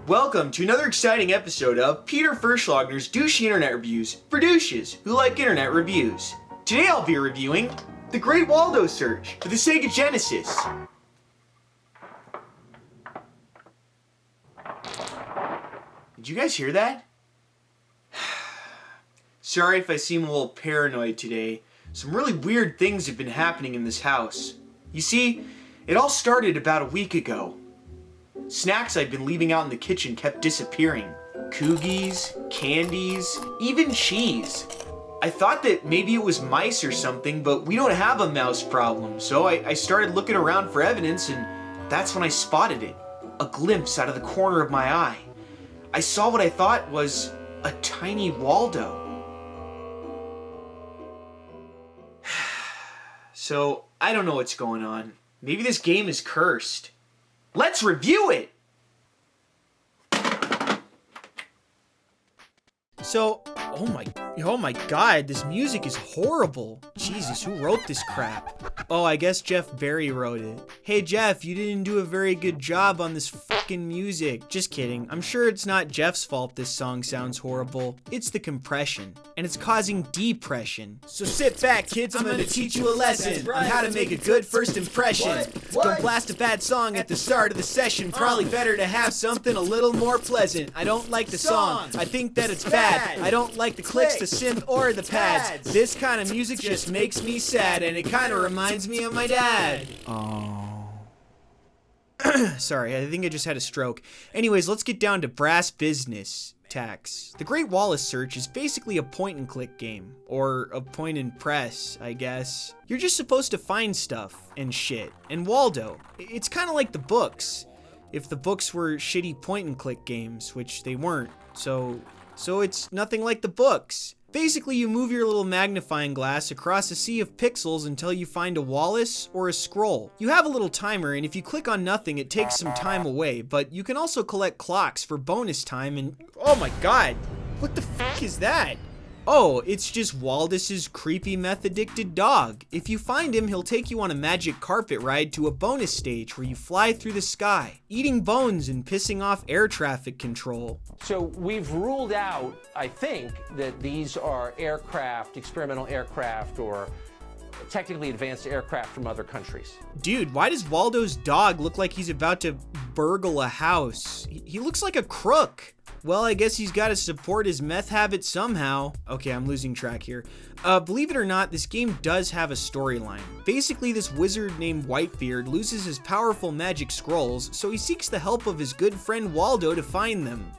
Welcome to another exciting episode of Peter Fershlogner's Douchey Internet Reviews for douches who like internet reviews. Today I'll be reviewing the Great Waldo Search for the Sega Genesis. Did you guys hear that? Sorry if I seem a little paranoid today. Some really weird things have been happening in this house. You see, it all started about a week ago. Snacks I'd been leaving out in the kitchen kept disappearing. Cookies, candies, even cheese. I thought that maybe it was mice or something, but we don't have a mouse problem, so I started looking around for evidence, and that's when I spotted it. A glimpse out of the corner of my eye. I saw what I thought was a tiny Waldo. So, I don't know what's going on. Maybe this game is cursed. Let's review it! So, oh my god, this music is horrible. Jesus, who wrote this crap? Oh, I guess Jeff Berry wrote it. Hey Jeff, you didn't do a very good job on this fucking music. Just kidding. I'm sure it's not Jeff's fault this song sounds horrible. It's the compression. And it's causing depression. So sit back, kids, I'm gonna teach you a lesson on how to make a good first impression. Don't blast a bad song at the start of the session. Probably better to have something a little more pleasant. I don't like the song. I think that it's bad. I don't like the clicks, the synth, or the pads. This kind of music just makes me sad, and it kind of reminds me of my dad. Oh. Sorry, I think I just had a stroke. Anyways, let's get down to brass business. Tax. The Great Waldo Search is basically a point-and-click game. Or a point-and-press, I guess. You're just supposed to find stuff and shit. And Waldo, it's kind of like the books. If the books were shitty point-and-click games, which they weren't. So it's nothing like the books. Basically, you move your little magnifying glass across a sea of pixels until you find a Wallace or a scroll. You have a little timer, and if you click on nothing, it takes some time away, but you can also collect clocks for bonus time and... Oh my god! What the fuck is that? Oh, it's just Waldus's creepy meth-addicted dog. If you find him, he'll take you on a magic carpet ride to a bonus stage where you fly through the sky, eating bones and pissing off air traffic control. So we've ruled out, I think, that these are aircraft, experimental aircraft, or technically advanced aircraft from other countries. Dude, why does Waldo's dog look like he's about to burgle a house? He looks like a crook. Well, I guess he's got to support his meth habit somehow. Okay, I'm losing track here. Believe it or not, this game does have a storyline. Basically, this wizard named Whitebeard loses his powerful magic scrolls, so he seeks the help of his good friend Waldo to find them.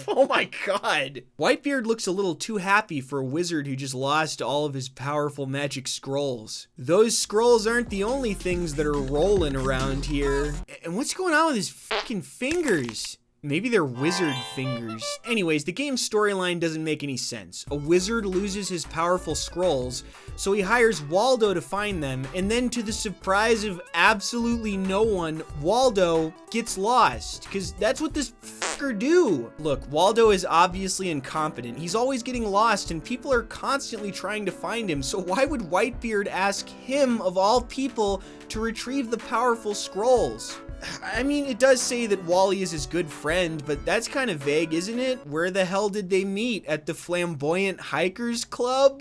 Oh my god! Whitebeard looks a little too happy for a wizard who just lost all of his powerful magic scrolls. Those scrolls aren't the only things that are rolling around here. And what's going on with his fucking fingers? Maybe they're wizard fingers. Anyways, the game's storyline doesn't make any sense. A wizard loses his powerful scrolls, so he hires Waldo to find them, and then to the surprise of absolutely no one, Waldo gets lost, because that's what this fucker do. Look, Waldo is obviously incompetent. He's always getting lost, and people are constantly trying to find him, so why would Whitebeard ask him, of all people, to retrieve the powerful scrolls? I mean, it does say that Wally is his good friend, but that's kind of vague, isn't it? Where the hell did they meet? At the Flamboyant Hikers Club?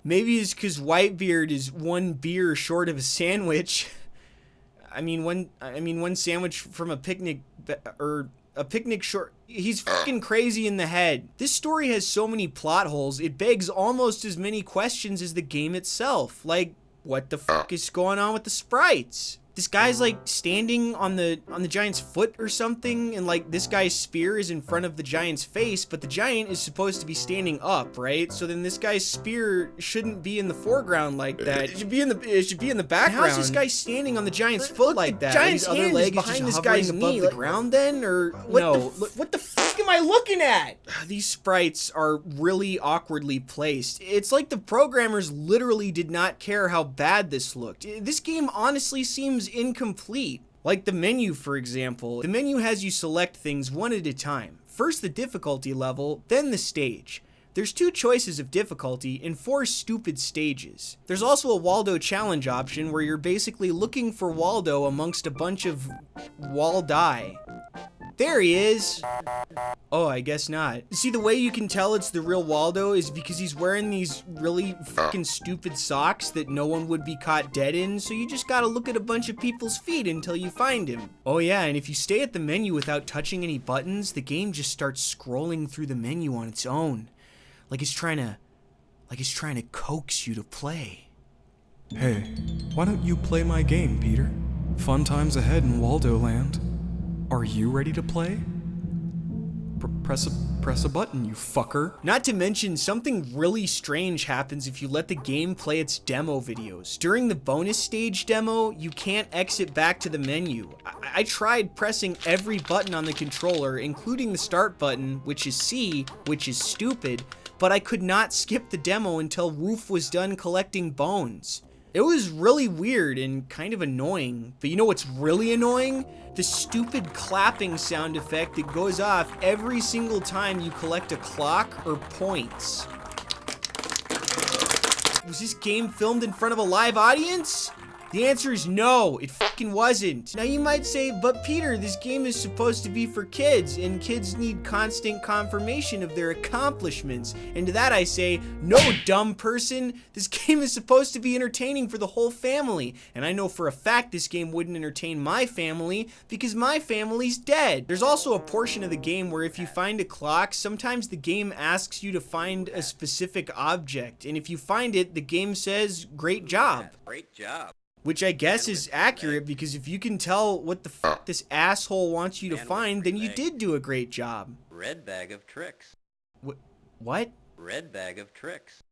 Maybe it's because Whitebeard is one beer short of a sandwich. I mean, one sandwich from a picnic, or a picnic short. He's fucking crazy in the head. This story has so many plot holes, it begs almost as many questions as the game itself. Like, what the fuck is going on with the sprites? This guy's like standing on the giant's foot or something, and like this guy's spear is in front of the giant's face, but the giant is supposed to be standing up, right? So then this guy's spear shouldn't be in the foreground like that. It should be in the background. How's this guy standing on the giant's foot like that? The giant's other leg is behind this guy's knee above the ground then, or no? What the fuck am I looking at? These sprites are really awkwardly placed. It's like the programmers literally did not care how bad this looked. This game honestly seems incomplete. Like the menu, for example. The menu has you select things one at a time. First the difficulty level, then the stage. There's 2 choices of difficulty and 4 stupid stages. There's also a Waldo challenge option where you're basically looking for Waldo amongst a bunch of Waldi. There he is. Oh, I guess not. See, the way you can tell it's the real Waldo is because he's wearing these really fucking stupid socks that no one would be caught dead in, so you just gotta look at a bunch of people's feet until you find him. Oh yeah, and if you stay at the menu without touching any buttons, the game just starts scrolling through the menu on its own. Like it's trying to coax you to play. Hey, why don't you play my game, Peter? Fun times ahead in Waldo Land. Are you ready to play? Press a button, you fucker. Not to mention, something really strange happens if you let the game play its demo videos. During the bonus stage demo, you can't exit back to the menu. I tried pressing every button on the controller, including the start button, which is C, which is stupid, but I could not skip the demo until Woof was done collecting bones. It was really weird and kind of annoying, but you know what's really annoying? The stupid clapping sound effect that goes off every single time you collect a clock or points. Was this game filmed in front of a live audience? The answer is no, it fucking wasn't. Now you might say, but Peter, this game is supposed to be for kids, and kids need constant confirmation of their accomplishments. And to that I say, no, dumb person. This game is supposed to be entertaining for the whole family. And I know for a fact this game wouldn't entertain my family, because my family's dead. There's also a portion of the game where if you find a clock, sometimes the game asks you to find a specific object. And if you find it, the game says, great job. Great job. Which I guess is accurate, because if you can tell what the fuck this asshole wants you to find, then you did do a great job. Red bag of tricks. What? Red bag of tricks.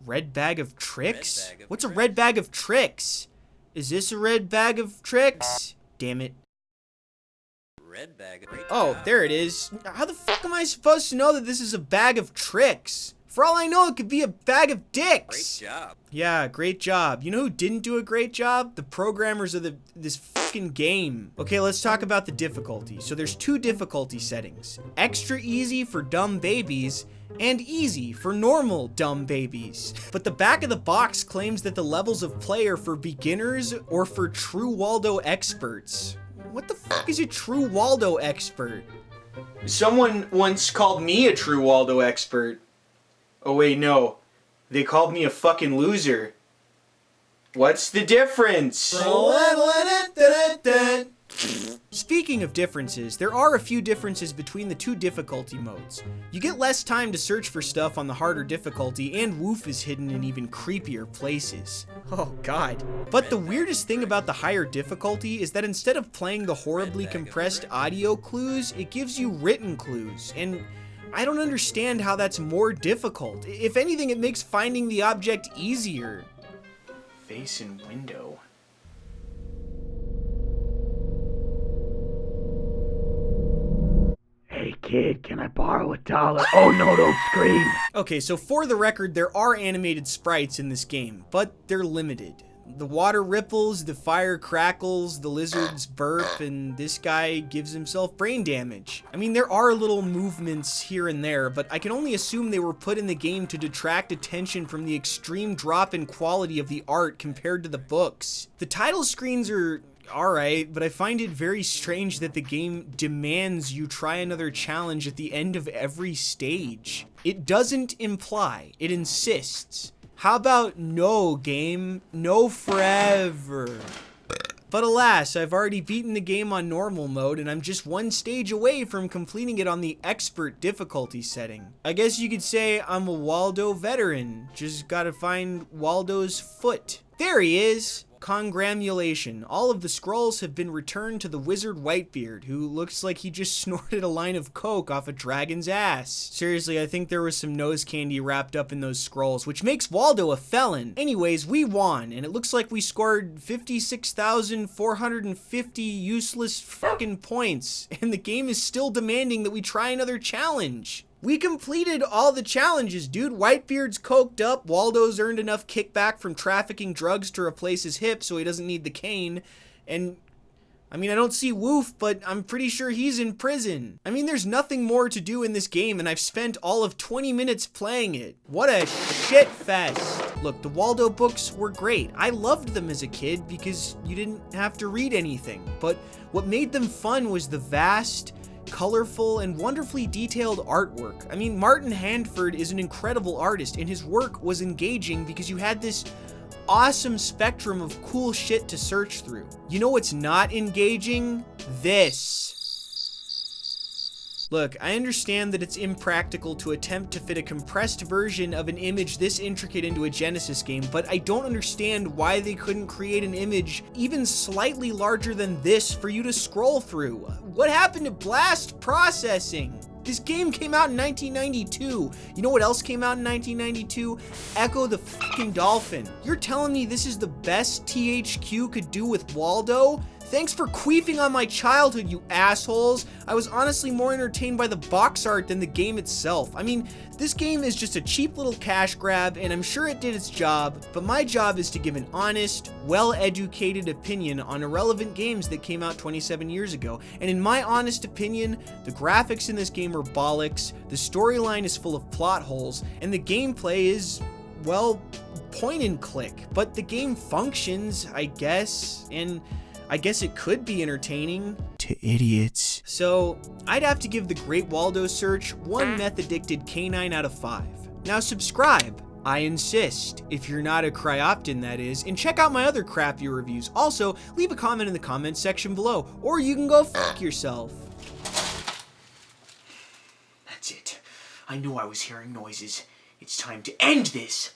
Red bag of tricks? Red bag of What's a tricks. red bag of tricks? Is this a red bag of tricks? Damn it. Red bag of Oh, there it is. How the fuck am I supposed to know that this is a bag of tricks? For all I know, it could be a bag of dicks. Great job. Yeah, great job. You know who didn't do a great job? The programmers of this fucking game. Okay, let's talk about the difficulty. So there's 2 difficulty settings. Extra easy for dumb babies, and easy for normal dumb babies. But the back of the box claims that the levels of play are for beginners or for true Waldo experts. What the fuck is a true Waldo expert? Someone once called me a true Waldo expert. Oh wait, no. They called me a fucking loser. What's the difference? Speaking of differences, there are a few differences between the 2 difficulty modes. You get less time to search for stuff on the harder difficulty, and Woof is hidden in even creepier places. Oh god. But the weirdest thing about the higher difficulty is that instead of playing the horribly compressed audio clues, it gives you written clues, and I don't understand how that's more difficult. If anything, it makes finding the object easier. Face and window. Hey kid, can I borrow $1? Oh no, don't scream! Okay, so for the record, there are animated sprites in this game, but they're limited. The water ripples, the fire crackles, the lizards burp, and this guy gives himself brain damage. I mean, there are little movements here and there, but I can only assume they were put in the game to detract attention from the extreme drop in quality of the art compared to the books. The title screens are alright, but I find it very strange that the game demands you try another challenge at the end of every stage. It doesn't imply, it insists. How about no, game? No forever. But alas, I've already beaten the game on normal mode, and I'm just 1 stage away from completing it on the expert difficulty setting. I guess you could say I'm a Waldo veteran. Just gotta find Waldo's foot. There he is! Congratulation. All of the scrolls have been returned to the wizard Whitebeard, who looks like he just snorted a line of coke off a dragon's ass. Seriously, I think there was some nose candy wrapped up in those scrolls, which makes Waldo a felon. Anyways, we won, and it looks like we scored 56,450 useless fucking points, and the game is still demanding that we try another challenge. We completed all the challenges, dude. Whitebeard's coked up, Waldo's earned enough kickback from trafficking drugs to replace his hip so he doesn't need the cane, and I mean, I don't see Woof, but I'm pretty sure he's in prison. I mean, there's nothing more to do in this game, and I've spent all of 20 minutes playing it. What a shit fest. Look, the Waldo books were great. I loved them as a kid because you didn't have to read anything. But what made them fun was the vast, colorful, and wonderfully detailed artwork. I mean, Martin Handford is an incredible artist, and his work was engaging because you had this awesome spectrum of cool shit to search through. You know what's not engaging? This. Look, I understand that it's impractical to attempt to fit a compressed version of an image this intricate into a Genesis game, but I don't understand why they couldn't create an image even slightly larger than this for you to scroll through. What happened to blast processing? This game came out in 1992. You know what else came out in 1992? Echo the fucking Dolphin. You're telling me this is the best THQ could do with Waldo? Thanks for queefing on my childhood, you assholes. I was honestly more entertained by the box art than the game itself. I mean, this game is just a cheap little cash grab, and I'm sure it did its job, but my job is to give an honest, well-educated opinion on irrelevant games that came out 27 years ago. And in my honest opinion, the graphics in this game are bollocks, the storyline is full of plot holes, and the gameplay is, well, point and click. But the game functions, I guess, and I guess it could be entertaining to idiots. So I'd have to give the Great Waldo Search one meth-addicted canine out of 5. Now subscribe, I insist, if you're not a Cryopton, that is, and check out my other crappy reviews. Also, leave a comment in the comments section below, or you can go fuck yourself. That's it. I knew I was hearing noises. It's time to end this.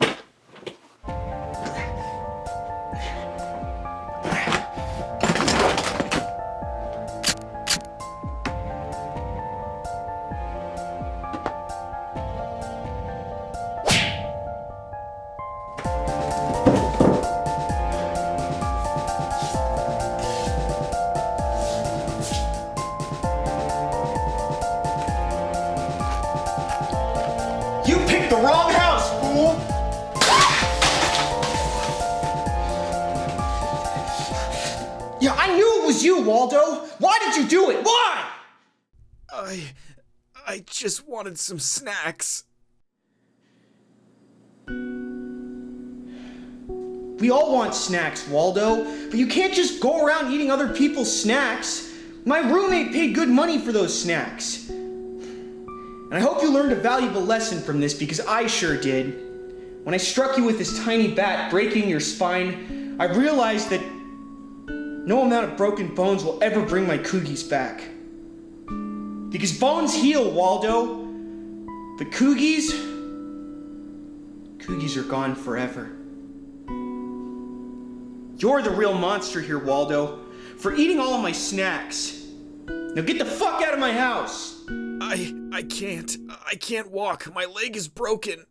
You picked the wrong house, fool! Yeah, I knew it was you, Waldo! Why did you do it? Why? I just wanted some snacks. We all want snacks, Waldo, but you can't just go around eating other people's snacks. My roommate paid good money for those snacks. And I hope you learned a valuable lesson from this, because I sure did. When I struck you with this tiny bat, breaking your spine, I realized that no amount of broken bones will ever bring my coogies back. Because bones heal, Waldo. But coogies are gone forever. You're the real monster here, Waldo, for eating all of my snacks. Now get the fuck out of my house! I can't walk. My leg is broken.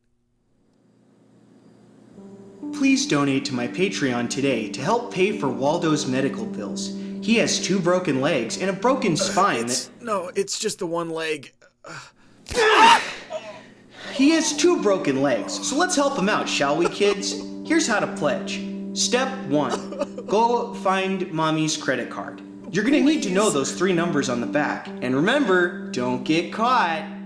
Please donate to my Patreon today to help pay for Waldo's medical bills. He has 2 broken legs and a broken spine No, it's just the one leg. He has 2 broken legs, so let's help him out, shall we, kids? Here's how to pledge. Step 1. Go find mommy's credit card. You're gonna need to know those 3 numbers on the back. And remember, don't get caught.